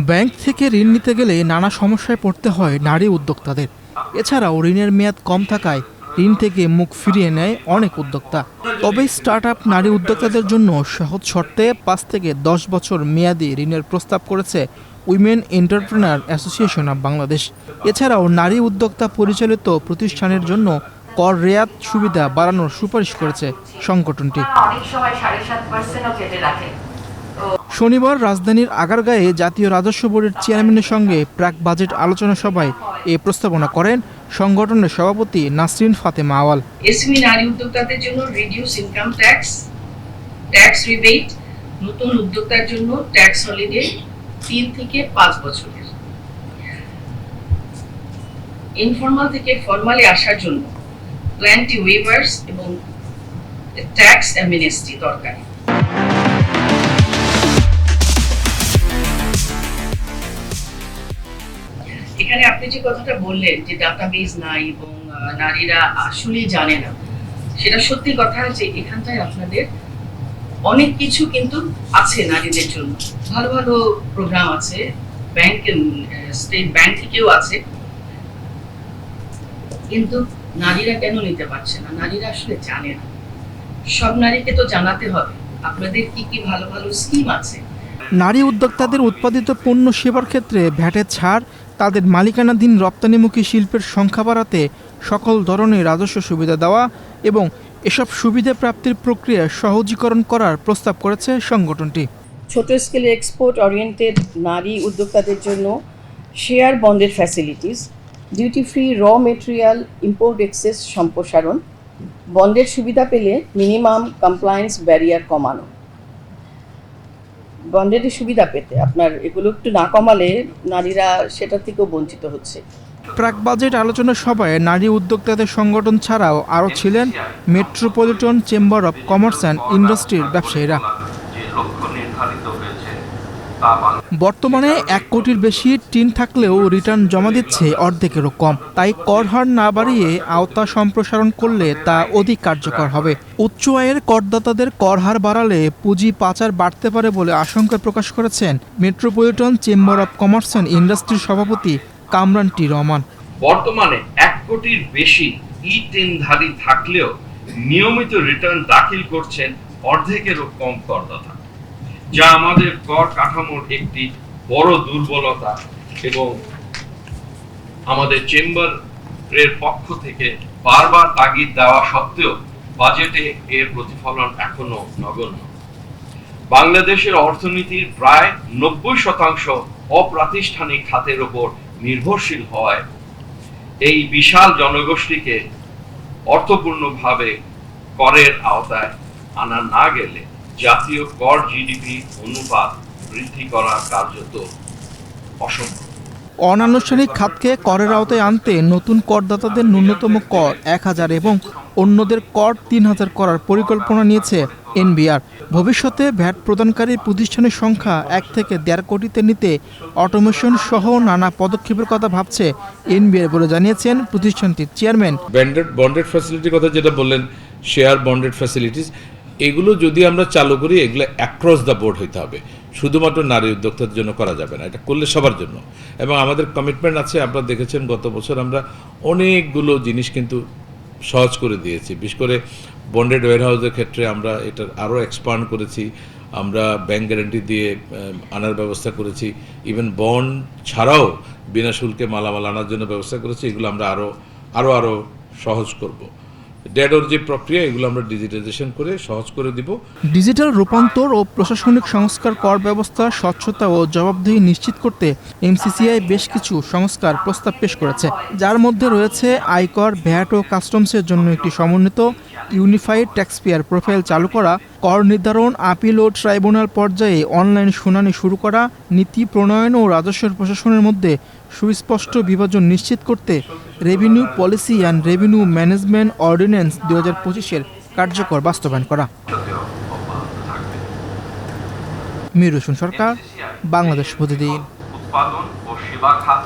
Bank থেকে ঋণ নিতে গেলে নানা সমস্যায় পড়তে হয় নারী উদ্যোক্তাদের। এছাড়াও ঋণের মেয়াদ কম থাকায় ঋণ থেকে মুখ ফিরিয়ে নেয় অনেক উদ্যোক্তা। তবে স্টার্টআপ নারী উদ্যোক্তাদের জন্য সহজ শর্তে 5 থেকে 10 বছর মেয়াদি ঋণের প্রস্তাব করেছে women entrepreneur association of Bangladesh. এছাড়াও নারী উদ্যোক্তা পরিচালিত প্রতিষ্ঠানের জন্য কর রেয়াত সুবিধা বাড়ানোর সুপারিশ করেছে সংগঠনটি। শনিবার রাজধানীর আগারগাঁয়ে জাতীয় রাজস্ব বোর্ডের চেয়ারম্যানের সঙ্গে প্রাক বাজেট আলোচনা সভায় এ প্রস্তাবনা করেন সংগঠনের সভাপতি নাসরিন ফাতেমা আওয়াল। এসএমই নারী উদ্যোক্তাদের জন্য reduce income tax, tax rebate, নতুন উদ্যোক্তার জন্য ট্যাক্স হলিডে 3 থেকে 5 বছরের, ইনফর্মাল থেকে ফর্মালি আসার জন্য প্ল্যান্টি ওয়েভার্স এবং ট্যাক্স অ্যামনেস্টি দরকার। এখানে আপনি যে কথাটা বললেন যে ডাটাবেস নাই এবং নারীরা আসলেই জানে না, সেটা সত্যি কথা যে এখানটায় আপনাদের অনেক কিছু কিন্তু আছে নারীদের জন্য। ভালো ভালো প্রোগ্রাম আছে, ব্যাংক, স্টেট ব্যাংক থেকেও আছে, কিন্তু নারীরা কেন নিতে পারছে না? নারীরা আসলে জানে না। সব নারীকে তো জানাতে হবে আপনাদের কি কি ভালো ভালো স্কিম আছে। নারী উদ্যোক্তাদের উৎপাদিত পণ্য সেবার ক্ষেত্রে ভ্যাটের ছাড়, তাদের মালিকানাধীন রপ্তানিমুখী শিল্পের সংখ্যা বাড়াতে সকল ধরনের রাজস্ব সুবিধা দেওয়া এবং এসব সুবিধা প্রাপ্তির প্রক্রিয়া সহজীকরণ করার প্রস্তাব করেছে সংগঠনটি। ছোট স্কেলে এক্সপোর্ট ওরিয়েন্টেড নারী উদ্যোক্তাদের জন্য শেয়ার বন্ডের facilities, duty free raw material import access সম্প্রসারণ, বন্ডের সুবিধা পেলে মিনিমাম কমপ্লায়েন্স ব্যারিয়ার কমানো। বন্ডের সুবিধা পেতে আপনার এগুলো একটু না কমালে নারীরা সেটা থেকেও বঞ্চিত হচ্ছে। প্রাক বাজেট আলোচনা সভায় নারী উদ্যোক্তাদের সংগঠন ছাড়াও আরও ছিলেন metropolitan chamber of commerce and ইন্ডাস্ট্রির ব্যবসায়ীরা। বর্তমানে 1 কোটির বেশি টিন থাকলেও রিটার্ন জমা দিচ্ছে অর্ধেকেরও কম। তাই কর হার না বাড়িয়ে আওতা সম্প্রসারণ করলে তা অধিক কার্যকর হবে। উচ্চ আয়ের করদাতাদের কর হার বাড়ালে পুঁজি পাচার বাড়তে পারে বলে আশঙ্কা প্রকাশ করেছেন metropolitan chamber of commerce and ইন্ডাস্ট্রির সভাপতি কামরান টি রহমান। বর্তমানে 1 কোটির বেশি ধারী থাকলেও নিয়মিত রিটার্ন দাখিল করছেন অর্ধেকেরও কম করদাতা, যা আমাদের কর কাঠামোর একটি বড় দুর্বলতা এবং আমাদের চেম্বারের পক্ষ থেকে বারবার তাগিদ দেওয়া সত্ত্বেও বাজেটে এর প্রতিফলন এখনো নগণ্য। বাংলাদেশের অর্থনীতির প্রায় 90% অপ্রাতিষ্ঠানিক খাতের উপর নির্ভরশীল হওয়ায় এই বিশাল জনগোষ্ঠীকে অর্থপূর্ণভাবে করের আওতায় আনা না গেলে জাতীয় কর জিডিপি অনুপাত বৃদ্ধি করা কার্যত অসম্ভব। অনানুষ্ঠানিক খাতকে করের আওতায় আনতে নতুন করদাতাদের ন্যূনতম কর 1000 এবং অন্যদের কর 3000 করার পরিকল্পনা নিয়েছে এনবিআর। ভবিষ্যতে ভ্যাট প্রদানকারী প্রতিষ্ঠানের সংখ্যা 1 থেকে 1.5 কোটিতে নিতে অটোমেশন সহ নানা পদক্ষেপের কথা ভাবছে এনবিআর বলে জানিয়েছেন প্রতিষ্ঠানটির চেয়ারম্যান। বন্ডেড ফ্যাসিলিটির কথা যেটা বললেন, শেয়ার বন্ডেড ফ্যাসিলিটিস, এগুলো যদি আমরা চালু করি এগুলো অ্যাক্রস দ্য বোর্ড হইতে হবে, শুধুমাত্র নারী উদ্যোক্তাদের জন্য করা যাবে না, এটা করলে সবার জন্য। এবং আমাদের কমিটমেন্ট আছে, আপনারা দেখেছেন গত বছর আমরা অনেকগুলো জিনিস কিন্তু সহজ করে দিয়েছি। বিশেষ করে বন্ডেড ওয়্যারহাউসের ক্ষেত্রে আমরা এটা আরও এক্সপান্ড করেছি, আমরা ব্যাংক গ্যারান্টি দিয়ে আনার ব্যবস্থা করেছি, ইভেন বন্ড ছাড়াও বিনা শুল্কে মালামাল আনার জন্য ব্যবস্থা করেছি। এগুলো আমরা আরও সহজ করব। ডেডোর যে প্রক্রিয়া, এগুলো আমরা ডিজিটাইজেশন করে সহজ করে দিব। ডিজিটাল রূপান্তর ও প্রশাসনিক সংস্কার, কর ব্যবস্থা স্বচ্ছতা ও জবাবদিহি নিশ্চিত করতে এমসিসিআই বেশ কিছু সংস্কার প্রস্তাব পেশ করেছে, যার মধ্যে রয়েছে আয়কর, ভ্যাট ও কাস্টমসের জন্য একটি সমন্বিত ইউনিফাইড ট্যাক্সপেয়ার প্রোফাইল চালু করা, কর নির্ধারণ, আপিল ও ট্রাইব্যুনাল পর্যায়ে অনলাইন শুনানি শুরু করা, নীতি প্রণয়ন ও রাজস্ব প্রশাসনের মধ্যে সুস্পষ্ট বিভাজন নিশ্চিত করতে revenue policy and revenue management ordinance 2025-এর কার্যকর বাস্তবায়ন করা। মিরুসুন সরকার, বাংলাদেশ প্রতিদিন। উৎপাদন ও সেবা খাত